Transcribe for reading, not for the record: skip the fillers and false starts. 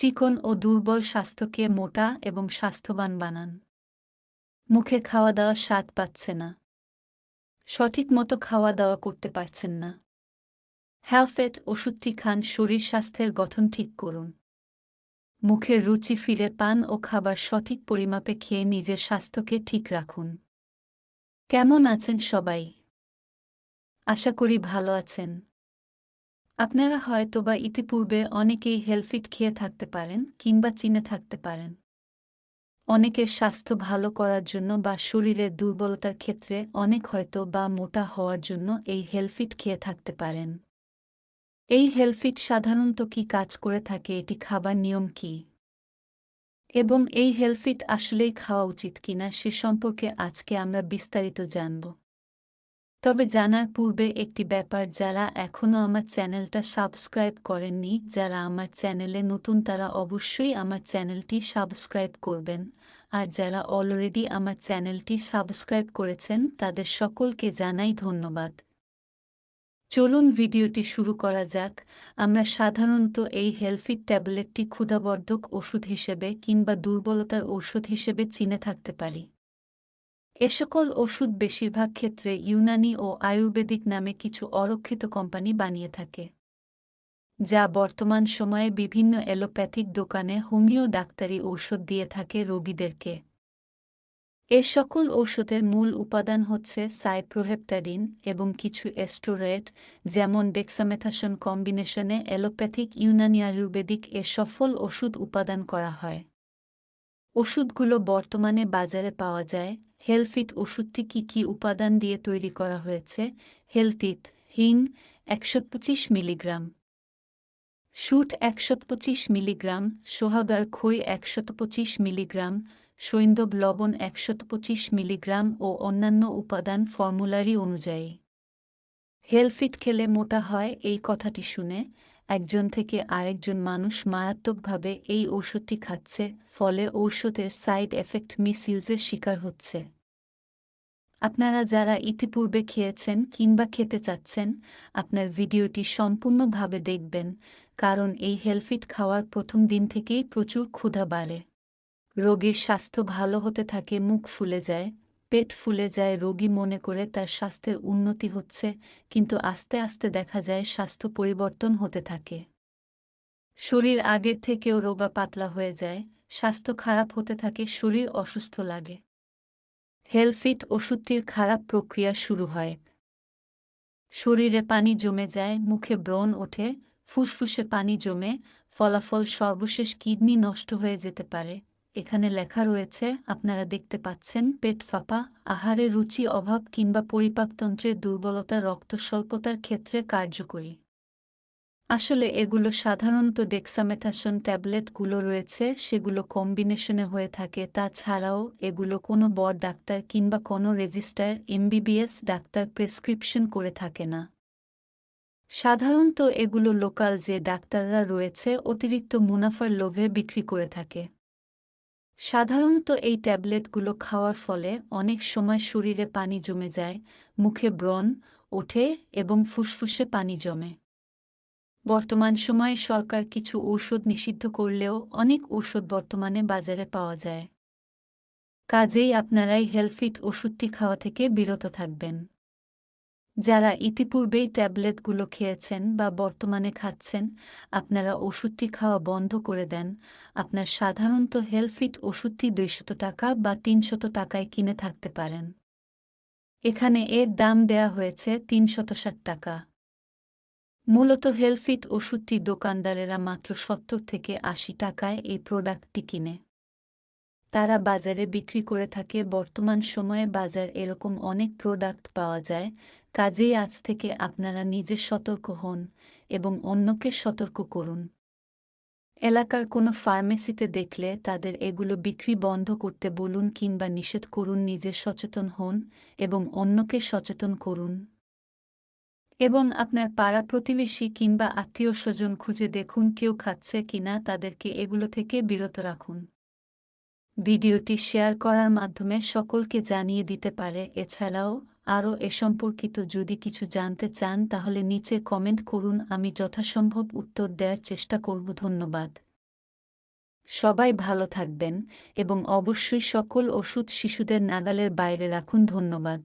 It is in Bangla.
চিকন ও দুর্বল স্বাস্থ্যকে মোটা এবং স্বাস্থ্যবান বানান। মুখে খাওয়া দাওয়া স্বাদ পাচ্ছে না, সঠিক মতো খাওয়া দাওয়া করতে পারছেন না। হ্যালফেট ওষুধটি খান, শরীর স্বাস্থ্যের গঠন ঠিক করুন। মুখের রুচি ফিরে পান ও খাবার সঠিক পরিমাপে খেয়ে নিজের স্বাস্থ্যকে ঠিক রাখুন। কেমন আছেন সবাই? আশা করি ভালো আছেন। আপনারা হয়তোবা ইতিপূর্বে অনেকেই হেলফিট খেয়ে থাকতে পারেন কিংবা চিনে থাকতে পারেন। অনেকের স্বাস্থ্য ভালো করার জন্য বা শরীরের দুর্বলতার ক্ষেত্রে অনেক হয়তো বা মোটা হওয়ার জন্য এই হেলফিট খেয়ে থাকতে পারেন। এই হেলফিট সাধারণত কি কাজ করে থাকে, এটি খাবার নিয়ম কি, এবং এই হেলফিট আসলেই খাওয়া উচিত কিনা সে সম্পর্কে আজকে আমরা বিস্তারিত জানব। তবে জানার পূর্বে একটি ব্যাপার, যারা এখনও আমার চ্যানেলটা সাবস্ক্রাইব করেননি, যারা আমার চ্যানেলে নতুন তারা অবশ্যই আমার চ্যানেলটি সাবস্ক্রাইব করবেন, আর যারা অলরেডি আমার চ্যানেলটি সাবস্ক্রাইব করেছেন তাদের সকলকে জানাই ধন্যবাদ। চলুন ভিডিওটি শুরু করা যাক। আমরা সাধারণত এই হেলফিট ট্যাবলেটটি ক্ষুধাবর্ধক ওষুধ হিসেবে কিংবা দুর্বলতার ঔষধ হিসেবে চিনে থাকতে পারি। এ সকল ওষুধ বেশিরভাগ ক্ষেত্রে ইউনানি ও আয়ুর্বেদিক নামে কিছু অরক্ষিত কোম্পানি বানিয়ে থাকে, যা বর্তমান সময়ে বিভিন্ন এলোপ্যাথিক দোকানে হোমিও ডাক্তারি ঔষধ দিয়ে থাকে রোগীদেরকে। এ সকল ঔষধের মূল উপাদান হচ্ছে সাইপ্রোহেপটাডিন এবং কিছু স্টেরয়েড, যেমন ডেক্সামেথাসন কম্বিনেশনে এলোপ্যাথিক ইউনানি আয়ুর্বেদিক সফল ওষুধ উপাদান করা হয়। ওষুধগুলো বর্তমানে বাজারে পাওয়া যায়। হেলফিট ওষুধটি কি উপাদান দিয়ে তৈরি করা হয়েছে? হেলটিট হিং ১২৫ মিলিগ্রাম, শুট ১২৫ মিলিগ্রাম, সোহাগার খই ১২৫ মিলিগ্রাম, সৈন্দব লবণ ১২৫ মিলিগ্রাম ও অন্যান্য উপাদান ফর্মুলারি অনুযায়ী। হেলফিট খেলে মোটা হয় এই কথাটি শুনে একজন থেকে আরেকজন মানুষ মারাত্মকভাবে এই ঔষধটি খাচ্ছে, ফলে ঔষধের সাইড এফেক্ট মিসইউজের শিকার হচ্ছে। আপনারা যারা ইতিপূর্বে খেয়েছেন কিংবা খেতে চাচ্ছেন, আপনার ভিডিওটি সম্পূর্ণভাবে দেখবেন, কারণ এই হেলফিট খাওয়ার প্রথম দিন থেকেই প্রচুর ক্ষুধা বাড়ে। রোগীর স্বাস্থ্য ভালো হতে থাকে, মুখ ফুলে যায়, পেট ফুলে যায়, রোগী মনে করে তার স্বাস্থ্যের উন্নতি হচ্ছে, কিন্তু আস্তে আস্তে দেখা যায় স্বাস্থ্য পরিবর্তন হতে থাকে। শরীর আগের থেকেও রোগা পাতলা হয়ে যায়, স্বাস্থ্য খারাপ হতে থাকে, শরীর অসুস্থ লাগে। হেলফিট ওষুধটির খারাপ প্রক্রিয়া শুরু হয়। শরীরে পানি জমে যায়, মুখে ব্রণ ওঠে, ফুসফুসে পানি জমে, ফলাফল সর্বশেষ কিডনি নষ্ট হয়ে যেতে পারে। এখানে লেখা রয়েছে, আপনারা দেখতে পাচ্ছেন, পেট ফাঁপা, আহারে রুচি অভাব কিংবা পরিপাকতন্ত্রের দুর্বলতা রক্তস্বল্পতার ক্ষেত্রে কার্যকরী। আসলে এগুলো সাধারণত ডেক্সামেথাসন ট্যাবলেটগুলো রয়েছে সেগুলো কম্বিনেশনে হয়ে থাকে। তাছাড়াও এগুলো কোনো বড় ডাক্তার কিংবা কোনো রেজিস্টার এমবিবিএস ডাক্তার প্রেসক্রিপশন করে থাকে না। সাধারণত এগুলো লোকাল যে ডাক্তাররা রয়েছে অতিরিক্ত মুনাফার লোভে বিক্রি করে থাকে। সাধারণত এই ট্যাবলেটগুলো খাওয়ার ফলে অনেক সময় শরীরে পানি জমে যায়, মুখে ব্রণ ওঠে এবং ফুসফুসে পানি জমে। বর্তমান সময়ে সরকার কিছু ঔষধ নিষিদ্ধ করলেও অনেক ঔষধ বর্তমানে বাজারে পাওয়া যায়। কাজেই আপনারাই হেলফিট ওষুধটি খাওয়া থেকে বিরত থাকবেন। যারা ইতিপূর্বেই ট্যাবলেটগুলো খেয়েছেন বা বর্তমানে খাচ্ছেন, আপনারা ওষুধটি খাওয়া বন্ধ করে দেন। আপনার সাধারণত হেলফিট ওষুধটি ২০০ টাকা বা ৩০০ টাকায় কিনে থাকতে পারেন। এখানে এর দাম দেয়া হয়েছে ৩৬০ টাকা। মূলত হেলফিট ওষুধটি দোকানদারেরা মাত্র ৭০ থেকে ৮০ টাকায় এই প্রোডাক্টটি কিনে তারা বাজারে বিক্রি করে থাকে। বর্তমান সময়ে বাজার এরকম অনেক প্রোডাক্ট পাওয়া যায়, কাজেই আজ থেকে আপনারা নিজে সতর্ক হন এবং অন্যকে সতর্ক করুন। এলাকার কোনো ফার্মেসিতে দেখলে তাদের এগুলো বিক্রি বন্ধ করতে বলুন কিংবা নিষেধ করুন। নিজে সচেতন হন এবং অন্যকে সচেতন করুন। এবং আপনার পাড়া প্রতিবেশী কিংবা আত্মীয়-স্বজন খুঁজে দেখুন কেউ খাচ্ছে কিনা, তাদেরকে এগুলো থেকে বিরত রাখুন। ভিডিওটি শেয়ার করার মাধ্যমে সকলকে জানিয়ে দিতে পারে। এছাড়াও আরও এ সম্পর্কিত যদি কিছু জানতে চান তাহলে নিচে কমেন্ট করুন, আমি যথাসম্ভব উত্তর দেওয়ার চেষ্টা করব। ধন্যবাদ। সবাই ভালো থাকবেন এবং অবশ্যই সকল ওষুধ শিশুদের নাগালের বাইরে রাখুন। ধন্যবাদ।